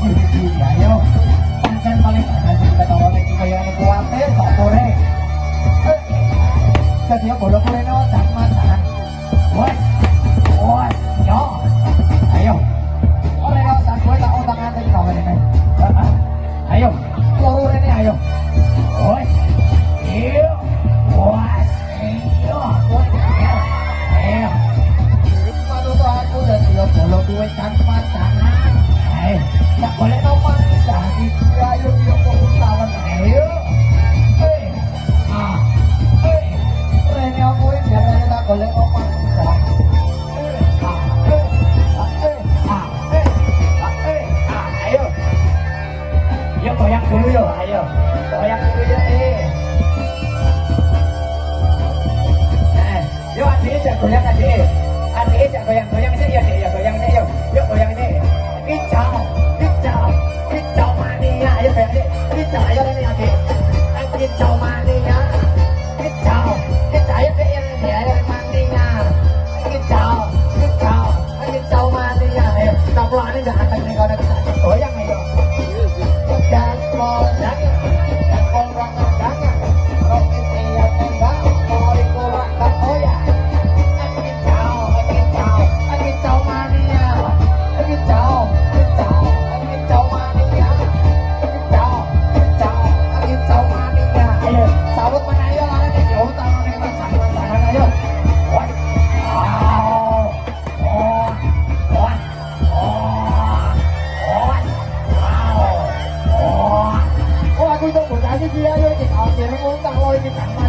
Ayo, pancen paling ada kata orang iki kaya ngene kuwatir kok kore. Dadi yo bola kore no sak-masak. Wes. Wes, yo. Ayo. Ora yo sak kowe tak utang-ating kok ngene. Ayo, loro rene ayo. Wes. Iyo. Wes. Iyo. Ayo. Manut aku dadi yo bola kowe sak-masakan. Tak boleh nomor jadi ayo dia pengetahuan ayo Rene aku ini biasanya tak boleh nomor ayo yuk goyang dulu yuk ayo goyang dulu yuk yuk adik jangan goyang adik jangan goyang-goyang sih ya adik ya goyang sih yuk goyang sih kicau mania ayo adik kicau ayo ini adik kicau mania kicau ayo ayo mania kicau mania ayo kita pulang ini gak akan nih kalau kita goyang ayo dan goyang dan orang jangan roket iya enggak mau dikolak tak goyang kicau mania kicau mania ayo sabut mana ayo lari nih jauh tangan nih masakan ayo aku itu bocah sih dia ayo kita akhirnya ngutang lo ini kan